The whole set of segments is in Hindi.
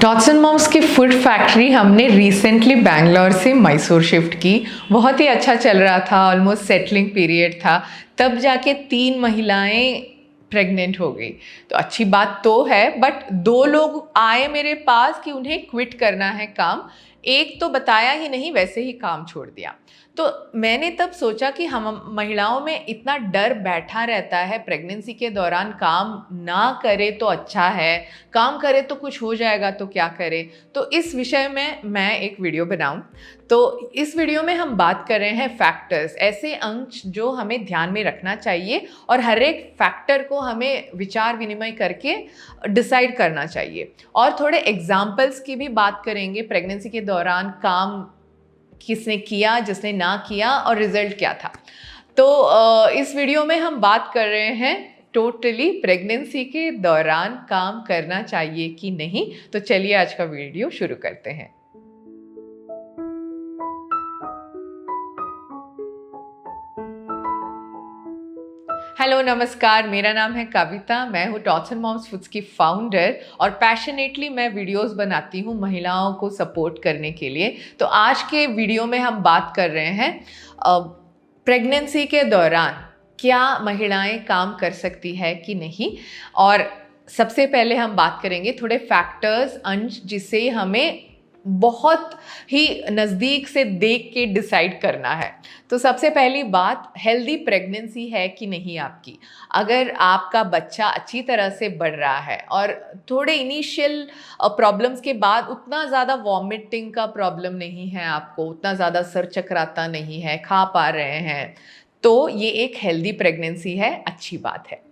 टॉट्स एंड मॉम्स की फूड फैक्ट्री हमने रिसेंटली बैंगलोर से मैसूर शिफ्ट की। बहुत ही अच्छा चल रहा था, ऑलमोस्ट सेटलिंग पीरियड था। तब जाके 3 महिलाएं प्रेग्नेंट हो गई। तो अच्छी बात तो है, बट 2 लोग आए मेरे पास कि उन्हें क्विट करना है काम। एक तो बताया ही नहीं, वैसे ही काम छोड़ दिया। तो मैंने तब सोचा कि हम महिलाओं में इतना डर बैठा रहता है प्रेगनेंसी के दौरान, काम ना करे तो अच्छा है, काम करे तो कुछ हो जाएगा तो क्या करे। तो इस विषय में मैं एक वीडियो बनाऊं। तो इस वीडियो में हम बात कर रहे हैं फैक्टर्स, ऐसे अंश जो हमें ध्यान में रखना चाहिए और हर एक फैक्टर को हमें विचार विनिमय करके डिसाइड करना चाहिए। और थोड़े एग्जाम्पल्स की भी बात करेंगे, प्रेगनेंसी के दौरान काम किसने किया, जिसने ना किया और रिजल्ट क्या था। तो इस वीडियो में हम बात कर रहे हैं टोटली प्रेगनेंसी के दौरान काम करना चाहिए कि नहीं। तो चलिए आज का वीडियो शुरू करते हैं। हेलो नमस्कार, मेरा नाम है कविता। मैं हूँ टॉट्स एंड मॉम्स फूड्स की फाउंडर और पैशनेटली मैं वीडियोस बनाती हूँ महिलाओं को सपोर्ट करने के लिए। तो आज के वीडियो में हम बात कर रहे हैं प्रेगनेंसी के दौरान क्या महिलाएं काम कर सकती है कि नहीं। और सबसे पहले हम बात करेंगे थोड़े फैक्टर्स, अंश जिसे हमें बहुत ही नज़दीक से देख के डिसाइड करना है। तो सबसे पहली बात, हेल्दी प्रेगनेंसी है कि नहीं आपकी। अगर आपका बच्चा अच्छी तरह से बढ़ रहा है और थोड़े इनिशियल प्रॉब्लम्स के बाद उतना ज़्यादा वॉमिटिंग का प्रॉब्लम नहीं है आपको, उतना ज़्यादा सर चकराता नहीं है, खा पा रहे हैं, तो ये एक हेल्दी प्रेगनेंसी है, अच्छी बात है।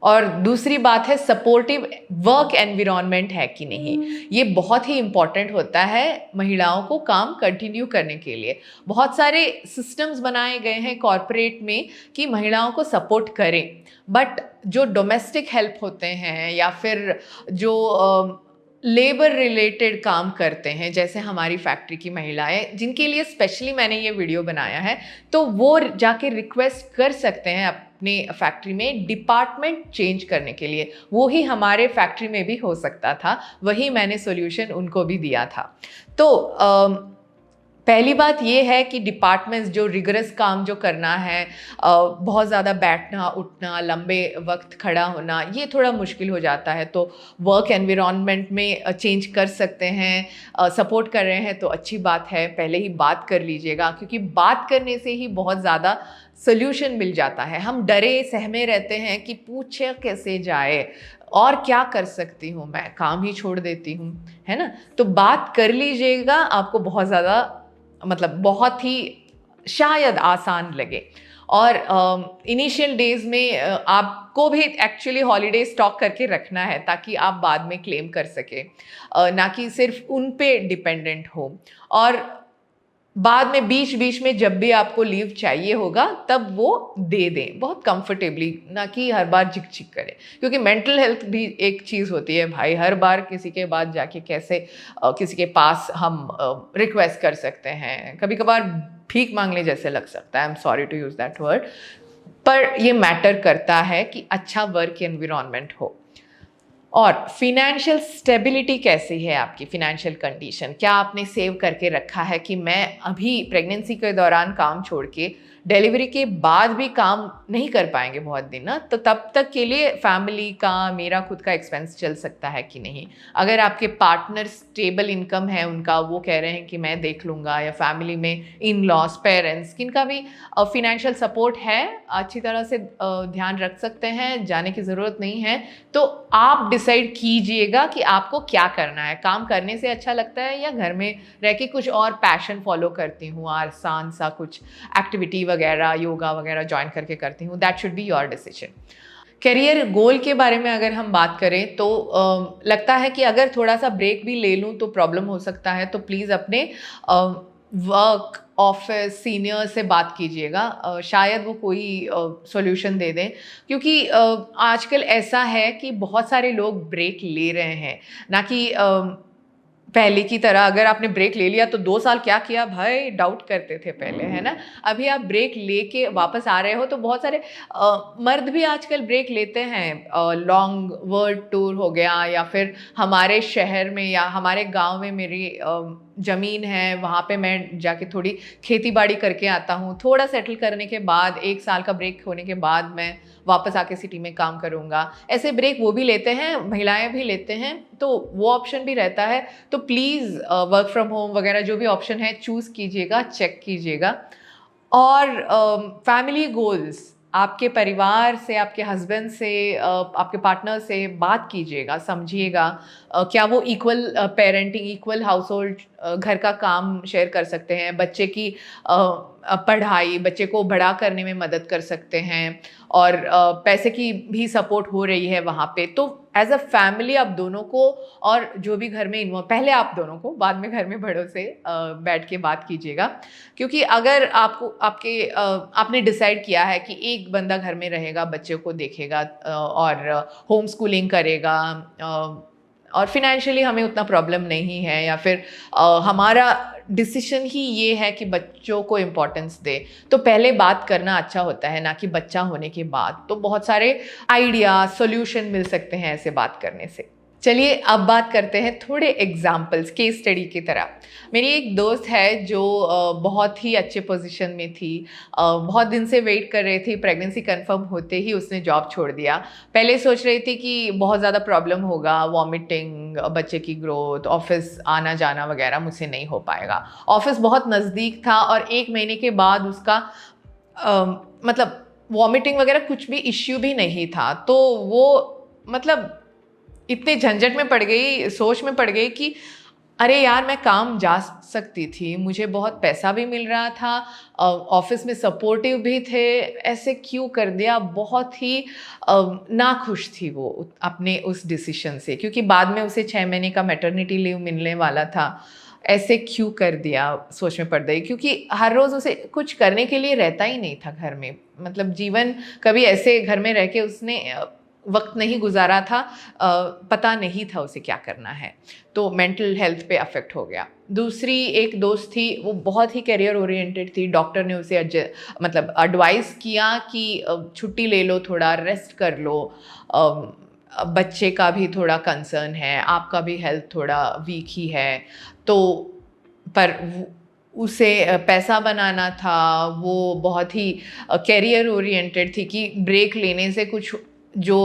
और दूसरी बात है सपोर्टिव वर्क एनवायरनमेंट है कि नहीं। ये बहुत ही इम्पॉर्टेंट होता है महिलाओं को काम कंटिन्यू करने के लिए। बहुत सारे सिस्टम्स बनाए गए हैं कॉरपोरेट में कि महिलाओं को सपोर्ट करें, बट जो डोमेस्टिक हेल्प होते हैं या फिर जो लेबर रिलेटेड काम करते हैं, जैसे हमारी फैक्ट्री की महिलाएं जिनके लिए स्पेशली मैंने ये वीडियो बनाया है, तो वो जाके रिक्वेस्ट कर सकते हैं अपने फैक्ट्री में डिपार्टमेंट चेंज करने के लिए। वो ही हमारे फैक्ट्री में भी हो सकता था, वही मैंने सॉल्यूशन उनको भी दिया था। तो पहली बात ये है कि डिपार्टमेंट्स जो रिगरस काम जो करना है, बहुत ज़्यादा बैठना उठना, लंबे वक्त खड़ा होना, ये थोड़ा मुश्किल हो जाता है। तो वर्क एनवायरनमेंट में चेंज कर सकते हैं। सपोर्ट कर रहे हैं तो अच्छी बात है, पहले ही बात कर लीजिएगा, क्योंकि बात करने से ही बहुत ज़्यादा सोल्यूशन मिल जाता है। हम डरे सहमे रहते हैं कि पूछे कैसे जाए और क्या कर सकती हूँ मैं, काम ही छोड़ देती हूँ, है ना। तो बात कर लीजिएगा, आपको बहुत ज़्यादा बहुत ही शायद आसान लगे। और इनिशियल डेज में आपको भी एक्चुअली हॉलीडे स्टॉक करके रखना है ताकि आप बाद में क्लेम कर सके, ना कि सिर्फ उन पे डिपेंडेंट हो। और बाद में बीच बीच में जब भी आपको लीव चाहिए होगा तब वो दे दें बहुत कंफर्टेबली, ना कि हर बार झिक झिक करें। क्योंकि मेंटल हेल्थ भी एक चीज़ होती है भाई, हर बार किसी के बाद जाके कैसे किसी के पास हम रिक्वेस्ट कर सकते हैं। कभी कभार भीख मांगने जैसे लग सकता है, I am sorry to use that word, पर ये मैटर करता है कि अच्छा वर्क एनवायरनमेंट हो। और फिनेंशियल स्टेबिलिटी कैसी है आपकी, फिनेंशियल कंडीशन, क्या आपने सेव करके रखा है कि मैं अभी प्रेगनेंसी के दौरान काम छोड़ के डिलीवरी के बाद भी काम नहीं कर पाएंगे बहुत दिन ना, तो तब तक के लिए फैमिली का, मेरा खुद का एक्सपेंस चल सकता है कि नहीं। अगर आपके पार्टनर स्टेबल इनकम है उनका, वो कह रहे हैं कि मैं देख लूँगा, या फैमिली में इन लॉज, पेरेंट्स, किनका भी फिनेंशियल सपोर्ट है, अच्छी तरह से ध्यान रख सकते हैं, जाने की ज़रूरत नहीं है। तो आप डिसाइड कीजिएगा कि आपको क्या करना है। काम करने से अच्छा लगता है या घर में रह के कुछ और पैशन फॉलो करती हूँ, आसान सा कुछ एक्टिविटी वगैरह, योगा वगैरह ज्वाइन करके करती हूँ, that should be your decision. Career goal के बारे में अगर हम बात करें तो लगता है कि अगर थोड़ा सा ब्रेक भी ले लूँ तो प्रॉब्लम हो सकता है। तो प्लीज़ अपने वर्क ऑफिस सीनियर से बात कीजिएगा, शायद वो कोई सॉल्यूशन दे दें। क्योंकि आजकल ऐसा है कि बहुत सारे लोग ब्रेक ले रहे हैं, ना कि पहले की तरह अगर आपने ब्रेक ले लिया तो 2 साल क्या किया भाई डाउट करते थे पहले, है ना। अभी आप ब्रेक लेके वापस आ रहे हो तो बहुत सारे मर्द भी आजकल ब्रेक लेते हैं। लॉन्ग वर्ल्ड टूर हो गया, या फिर हमारे शहर में या हमारे गांव में मेरी ज़मीन है, वहाँ पे मैं जाके थोड़ी खेती बाड़ी करके आता हूँ। थोड़ा सेटल करने के बाद 1 साल का ब्रेक होने के बाद मैं वापस आके सिटी में काम करूँगा। ऐसे ब्रेक वो भी लेते हैं, महिलाएं भी लेते हैं, तो वो ऑप्शन भी रहता है। तो प्लीज़ वर्क फ्रॉम होम वगैरह जो भी ऑप्शन है चूज़ कीजिएगा, चेक कीजिएगा। और फैमिली गोल्स, आपके परिवार से, आपके हस्बैंड से, आपके पार्टनर से बात कीजिएगा, समझिएगा क्या वो equal parenting, equal house hold, घर का काम शेयर कर सकते हैं, बच्चे की पढ़ाई, बच्चे को बड़ा करने में मदद कर सकते हैं, और पैसे की भी सपोर्ट हो रही है वहाँ पे। तो एज अ फैमिली आप दोनों को, और जो भी घर में इन्वॉल्व, पहले आप दोनों को, बाद में घर में बड़ों से बैठ के बात कीजिएगा। क्योंकि अगर आपको आपने डिसाइड किया है कि एक बंदा घर में रहेगा, बच्चे को देखेगा और होम स्कूलिंग करेगा, और फिनेंशियली हमें उतना प्रॉब्लम नहीं है, या फिर हमारा डिसीजन ही ये है कि बच्चों को इम्पोर्टेंस दे, तो पहले बात करना अच्छा होता है, ना कि बच्चा होने के बाद। तो बहुत सारे आइडिया, सॉल्यूशन मिल सकते हैं ऐसे बात करने से। चलिए अब बात करते हैं थोड़े एग्जाम्पल्स, केस स्टडी की तरह। मेरी एक दोस्त है जो बहुत ही अच्छे पोजीशन में थी, बहुत दिन से वेट कर रही थी, प्रेगनेंसी कंफर्म होते ही उसने जॉब छोड़ दिया। पहले सोच रही थी कि बहुत ज़्यादा प्रॉब्लम होगा, वॉमिटिंग, बच्चे की ग्रोथ, ऑफिस आना जाना वगैरह मुझसे नहीं हो पाएगा। ऑफिस बहुत नज़दीक था, और 1 महीने के बाद उसका मतलब वॉमिटिंग वगैरह कुछ भी इश्यू भी नहीं था। तो वो मतलब इतने झंझट में पड़ गई, सोच में पड़ गई कि अरे यार मैं काम जा सकती थी, मुझे बहुत पैसा भी मिल रहा था, ऑफिस में सपोर्टिव भी थे, ऐसे क्यों कर दिया। बहुत ही नाखुश थी वो अपने उस डिसीजन से, क्योंकि बाद में उसे 6 महीने का मैटरनिटी लीव मिलने वाला था। ऐसे क्यों कर दिया, सोच में पड़ गई, क्योंकि हर रोज़ उसे कुछ करने के लिए रहता ही नहीं था घर में। मतलब जीवन कभी ऐसे घर में रह के उसने वक्त नहीं गुजारा था, पता नहीं था उसे क्या करना है। तो मेंटल हेल्थ पे अफेक्ट हो गया। दूसरी एक दोस्त थी, वो बहुत ही करियर ओरिएंटेड थी। डॉक्टर ने उसे मतलब एडवाइस किया कि छुट्टी ले लो, थोड़ा रेस्ट कर लो, बच्चे का भी थोड़ा कंसर्न है, आपका भी हेल्थ थोड़ा वीक ही है। तो पर उसे पैसा बनाना था, वो बहुत ही कैरियर ओरिएंटेड थी कि ब्रेक लेने से कुछ जो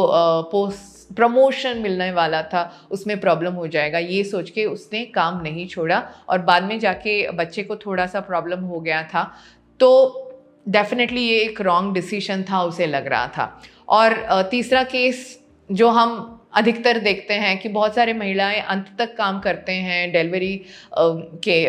पोस्ट प्रमोशन मिलने वाला था उसमें प्रॉब्लम हो जाएगा, ये सोच के उसने काम नहीं छोड़ा। और बाद में जाके बच्चे को थोड़ा सा प्रॉब्लम हो गया था, तो डेफिनेटली ये एक रॉन्ग डिसीजन था, उसे लग रहा था। और तीसरा केस जो हम अधिकतर देखते हैं कि बहुत सारी महिलाएं अंत तक काम करते हैं, डिलीवरी के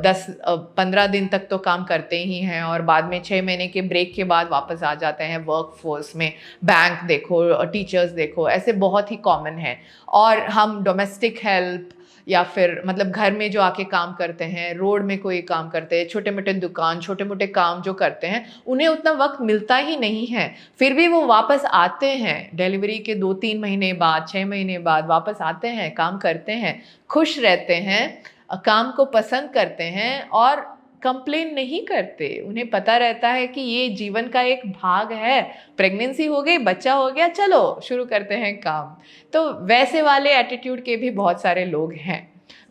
10-15 दिन तक तो काम करते ही हैं, और बाद में 6 महीने के ब्रेक के बाद वापस आ जाते हैं वर्क फोर्स में। बैंक देखो, टीचर्स देखो, ऐसे बहुत ही कॉमन है। और हम डोमेस्टिक हेल्प, या फिर मतलब घर में जो आके काम करते हैं, रोड में कोई काम करते हैं, छोटे मोटे दुकान, छोटे मोटे काम जो करते हैं, उन्हें उतना वक्त मिलता ही नहीं है। फिर भी वो वापस आते हैं डिलीवरी के 2-3 महीने बाद, 6 महीने बाद वापस आते हैं, काम करते हैं, खुश रहते हैं, काम को पसंद करते हैं, और कंप्लेन नहीं करते। उन्हें पता रहता है कि ये जीवन का एक भाग है, प्रेगनेंसी हो गई, बच्चा हो गया, चलो शुरू करते हैं काम। तो वैसे वाले एटीट्यूड के भी बहुत सारे लोग हैं।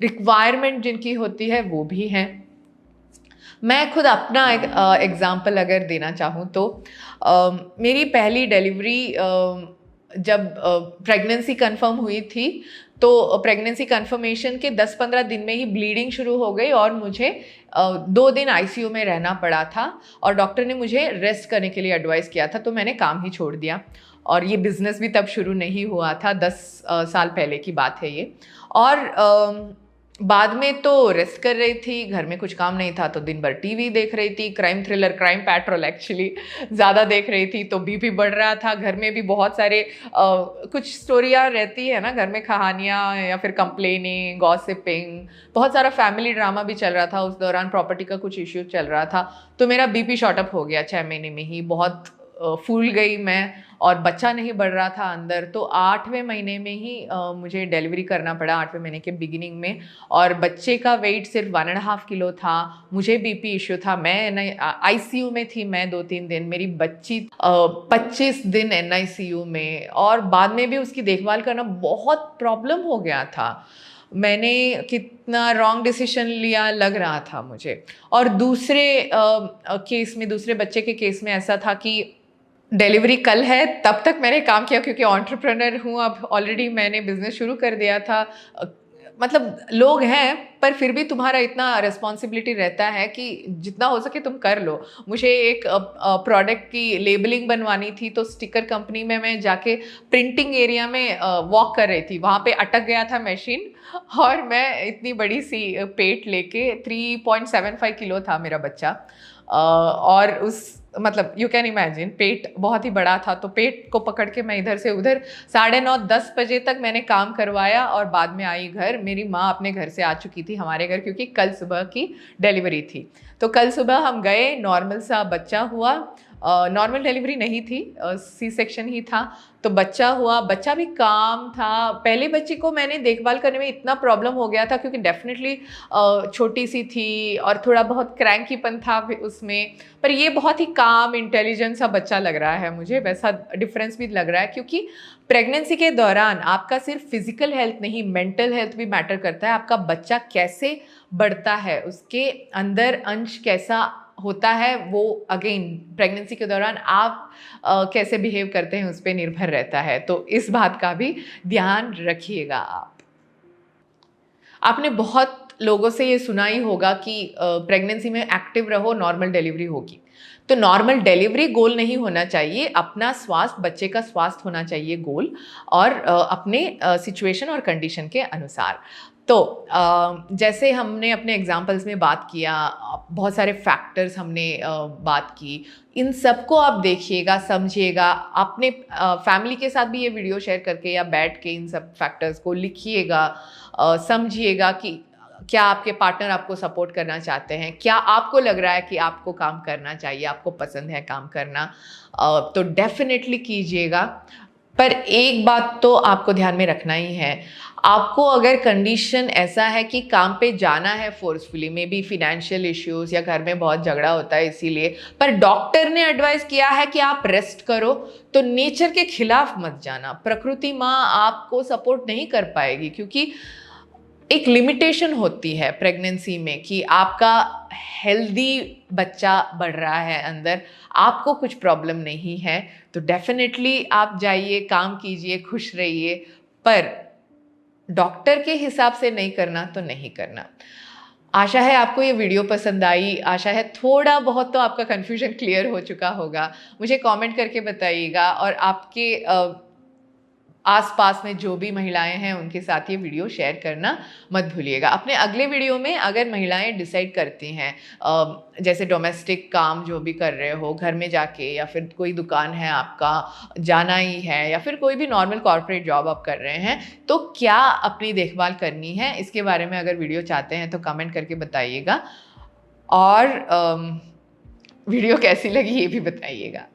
रिक्वायरमेंट जिनकी होती है वो भी हैं। मैं खुद अपना एग्जाम्पल अगर देना चाहूँ तो मेरी पहली डिलीवरी जब प्रेगनेंसी कंफर्म हुई थी, तो प्रेगनेंसी कंफर्मेशन के 10-15 दिन में ही ब्लीडिंग शुरू हो गई, और मुझे 2 दिन आईसीयू में रहना पड़ा था। और डॉक्टर ने मुझे रेस्ट करने के लिए एडवाइस किया था, तो मैंने काम ही छोड़ दिया। और ये बिज़नेस भी तब शुरू नहीं हुआ था, 10 साल पहले की बात है ये। और बाद में तो रेस्ट कर रही थी, घर में कुछ काम नहीं था तो दिन भर टीवी देख रही थी, crime thriller, crime petrol actually ज़्यादा देख रही थी, तो बीपी बढ़ रहा था। घर में भी बहुत सारे कुछ स्टोरियाँ रहती है ना घर में, कहानियाँ, या फिर कंप्लेनिंग, गॉसिपिंग, बहुत सारा फैमिली ड्रामा भी चल रहा था। उस दौरान प्रॉपर्टी का कुछ इश्यू चल रहा था, तो मेरा बीपी शॉर्ट अप हो गया 6 महीने में ही। बहुत फूल गई मैं, और बच्चा नहीं बढ़ रहा था अंदर। तो 8वें महीने में ही मुझे डिलीवरी करना पड़ा, 8वें महीने के बिगिनिंग में। और बच्चे का वेट सिर्फ 1.5 किलो था। मुझे बीपी इश्यू था, मैं आईसीयू में थी मैं 2-3 दिन। मेरी बच्ची 25 दिन एनआईसीयू में, और बाद में भी उसकी देखभाल करना बहुत प्रॉब्लम हो गया था। मैंने कितना रॉन्ग डिसीजन लिया लग रहा था मुझे। और दूसरे केस में, दूसरे बच्चे के केस में ऐसा था कि डिलीवरी कल है, तब तक मैंने काम किया, क्योंकि एंटरप्रेन्योर हूँ अब, ऑलरेडी मैंने बिजनेस शुरू कर दिया था। मतलब लोग हैं, पर फिर भी तुम्हारा इतना रिस्पॉन्सिबिलिटी रहता है कि जितना हो सके तुम कर लो। मुझे एक प्रोडक्ट की लेबलिंग बनवानी थी, तो स्टिकर कंपनी में मैं जाके प्रिंटिंग एरिया में वॉक कर रही थी, वहाँ पे अटक गया था मशीन, और मैं इतनी बड़ी सी पेट लेके 3.75 किलो था मेरा बच्चा। और उस मतलब यू कैन इमेजिन, पेट बहुत ही बड़ा था। तो पेट को पकड़ के मैं इधर से उधर 9:30-10 बजे तक मैंने काम करवाया, और बाद में आई घर। मेरी माँ अपने घर से आ चुकी थी हमारे घर, क्योंकि कल सुबह की डिलीवरी थी। तो कल सुबह हम गए, नॉर्मल सा बच्चा हुआ। नॉर्मल डिलीवरी नहीं थी, सी सेक्शन ही था। तो बच्चा हुआ, बच्चा भी काम था। पहले बच्ची को मैंने देखभाल करने में इतना प्रॉब्लम हो गया था, क्योंकि डेफिनेटली छोटी सी थी और थोड़ा बहुत क्रैंकीपन था उसमें। पर ये बहुत ही काम इंटेलिजेंट सा बच्चा लग रहा है मुझे, वैसा डिफरेंस भी लग रहा है। क्योंकि प्रेगनेंसी के दौरान आपका सिर्फ फिजिकल हेल्थ नहीं, मेंटल हेल्थ भी मैटर करता है। आपका बच्चा कैसे बढ़ता है, उसके अंदर अंश कैसा होता है, वो अगेन प्रेगनेंसी के दौरान आप कैसे बिहेव करते हैं उस पर निर्भर रहता है। तो इस बात का भी ध्यान रखिएगा आप। आपने बहुत लोगों से ये सुना ही होगा कि प्रेगनेंसी में एक्टिव रहो, नॉर्मल डिलीवरी होगी। तो नॉर्मल डिलीवरी गोल नहीं होना चाहिए, अपना स्वास्थ्य, बच्चे का स्वास्थ्य होना चाहिए गोल, और अपने सिचुएशन और कंडीशन के अनुसार। तो जैसे हमने अपने एग्जाम्पल्स में बात किया, बहुत सारे फैक्टर्स हमने बात की, इन सबको आप देखिएगा, समझिएगा। अपने फैमिली के साथ भी ये वीडियो शेयर करके या बैठ के इन सब फैक्टर्स को लिखिएगा, समझिएगा कि क्या आपके पार्टनर आपको सपोर्ट करना चाहते हैं, क्या आपको लग रहा है कि आपको काम करना चाहिए, आपको पसंद है काम करना, तो डेफिनेटली कीजिएगा। पर एक बात तो आपको ध्यान में रखना ही है, आपको अगर कंडीशन ऐसा है कि काम पे जाना है forcefully, may be financial issues या घर में बहुत झगड़ा होता है इसीलिए, पर डॉक्टर ने एडवाइस किया है कि आप रेस्ट करो, तो नेचर के खिलाफ मत जाना। प्रकृति माँ आपको सपोर्ट नहीं कर पाएगी, क्योंकि एक लिमिटेशन होती है प्रेगनेंसी में कि आपका हेल्दी बच्चा बढ़ रहा है अंदर, आपको कुछ प्रॉब्लम नहीं है। तो डेफिनेटली आप जाइए, काम कीजिए, खुश रहिए, पर डॉक्टर के हिसाब से नहीं करना तो नहीं करना। आशा है आपको ये वीडियो पसंद आई, आशा है थोड़ा बहुत तो आपका कन्फ्यूजन क्लियर हो चुका होगा। मुझे कमेंट करके बताइएगा, और आपके आसपास में जो भी महिलाएं हैं उनके साथ ये वीडियो शेयर करना मत भूलिएगा। अपने अगले वीडियो में अगर महिलाएं डिसाइड करती हैं, जैसे डोमेस्टिक काम जो भी कर रहे हो घर में जाके, या फिर कोई दुकान है आपका जाना ही है, या फिर कोई भी नॉर्मल कॉर्पोरेट जॉब आप कर रहे हैं, तो क्या अपनी देखभाल करनी है, इसके बारे में अगर वीडियो चाहते हैं तो कमेंट करके बताइएगा। और वीडियो कैसी लगी ये भी बताइएगा।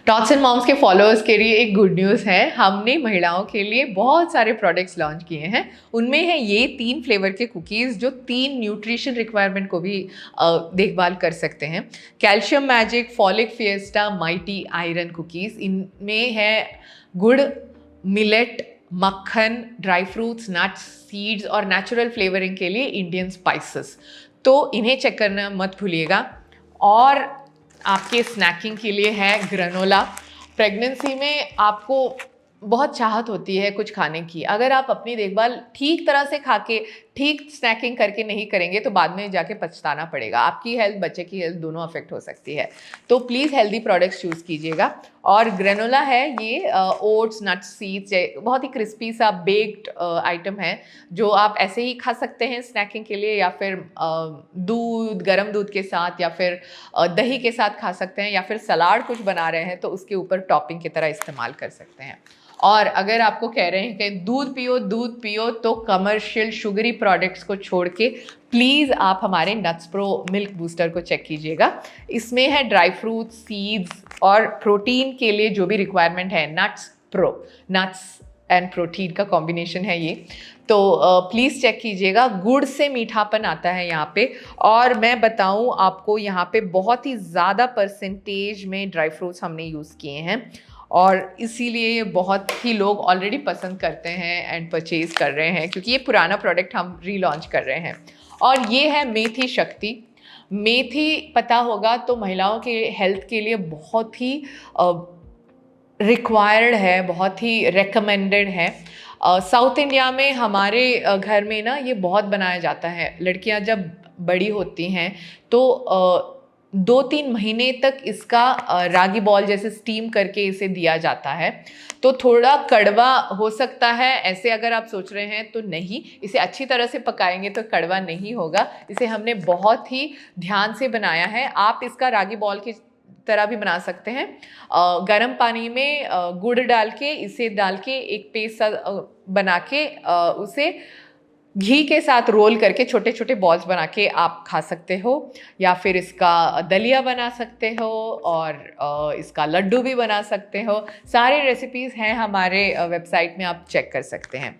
टॉट्स एंड मॉम्स के फॉलोअर्स के लिए एक गुड न्यूज़ है, हमने महिलाओं के लिए बहुत सारे प्रोडक्ट्स लॉन्च किए हैं। उनमें है ये 3 फ्लेवर के कुकीज़ जो 3 न्यूट्रिशन रिक्वायरमेंट को भी देखभाल कर सकते हैं। Calcium magic, folic fiesta, mighty iron cookies. इनमें है गुड़, मिलेट, मक्खन, ड्राई फ्रूट्स, नट्स, सीड्स और नेचुरल फ्लेवरिंग के लिए इंडियन स्पाइसेस। तो इन्हें चेक करना मत भूलिएगा। और आपके स्नैकिंग के लिए है ग्रेनोला। प्रेगनेंसी में आपको बहुत चाहत होती है कुछ खाने की, अगर आप अपनी देखभाल ठीक तरह से खा के, ठीक स्नैकिंग करके नहीं करेंगे तो बाद में जाके पछताना पड़ेगा। आपकी हेल्थ, बच्चे की हेल्थ दोनों अफेक्ट हो सकती है। तो प्लीज़ हेल्दी प्रोडक्ट्स चूज़ कीजिएगा। और ग्रेनोला है ये ओट्स, नट्स, सीड्स, बहुत ही क्रिस्पी सा बेक्ड आइटम है जो आप ऐसे ही खा सकते हैं स्नैकिंग के लिए, या फिर दूध, गर्म दूध के साथ, या फिर दही के साथ खा सकते हैं, या फिर सलाद कुछ बना रहे हैं तो उसके ऊपर टॉपिंग की तरह इस्तेमाल कर सकते हैं। और अगर आपको कह रहे हैं कि दूध पियो तो कमर्शियल शुगरी प्रोडक्ट्स को छोड़ के प्लीज़ आप हमारे नट्स प्रो मिल्क बूस्टर को चेक कीजिएगा। इसमें है ड्राई फ्रूट, सीड्स और प्रोटीन के लिए जो भी रिक्वायरमेंट है, nuts pro, nuts and protein का कॉम्बिनेशन है ये। तो प्लीज़ चेक कीजिएगा। गुड़ से मीठापन आता है यहाँ पे, और मैं बताऊँ आपको यहाँ पे बहुत ही ज़्यादा परसेंटेज में ड्राई फ्रूट्स हमने यूज़ किए हैं, और इसीलिए ये बहुत ही लोग ऑलरेडी पसंद करते हैं एंड परचेज़ कर रहे हैं, क्योंकि ये पुराना प्रोडक्ट हम रीलॉन्च कर रहे हैं। और ये है मेथी शक्ति। मेथी पता होगा तो महिलाओं के हेल्थ के लिए बहुत ही रिक्वायर्ड है, बहुत ही रेकमेंडेड है। साउथ इंडिया में हमारे घर में ना ये बहुत बनाया जाता है। लड़कियां जब बड़ी होती हैं तो 2-3 महीने तक इसका रागी बॉल जैसे स्टीम करके इसे दिया जाता है। तो थोड़ा कड़वा हो सकता है, ऐसे अगर आप सोच रहे हैं तो नहीं, इसे अच्छी तरह से पकाएंगे तो कड़वा नहीं होगा। इसे हमने बहुत ही ध्यान से बनाया है। आप इसका रागी बॉल की तरह भी बना सकते हैं। गर्म पानी में गुड़ डाल के, इसे डाल के एक पेस्ट बना के उसे घी के साथ रोल करके छोटे छोटे बॉल्स बना के आप खा सकते हो, या फिर इसका दलिया बना सकते हो, और इसका लड्डू भी बना सकते हो। सारे रेसिपीज़ हैं हमारे वेबसाइट में, आप चेक कर सकते हैं।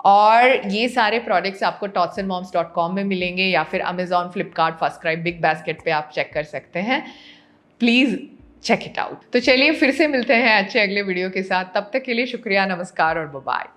और ये सारे प्रोडक्ट्स आपको totsandmoms.com में मिलेंगे, या फिर अमेजॉन, फ्लिपकार्ट, फर्स्टक्राई, बिग बास्केट पे आप चेक कर सकते हैं। Please check it out. तो चलिए फिर से मिलते हैं अच्छे अगले वीडियो के साथ। तब तक के लिए शुक्रिया, नमस्कार और बाय।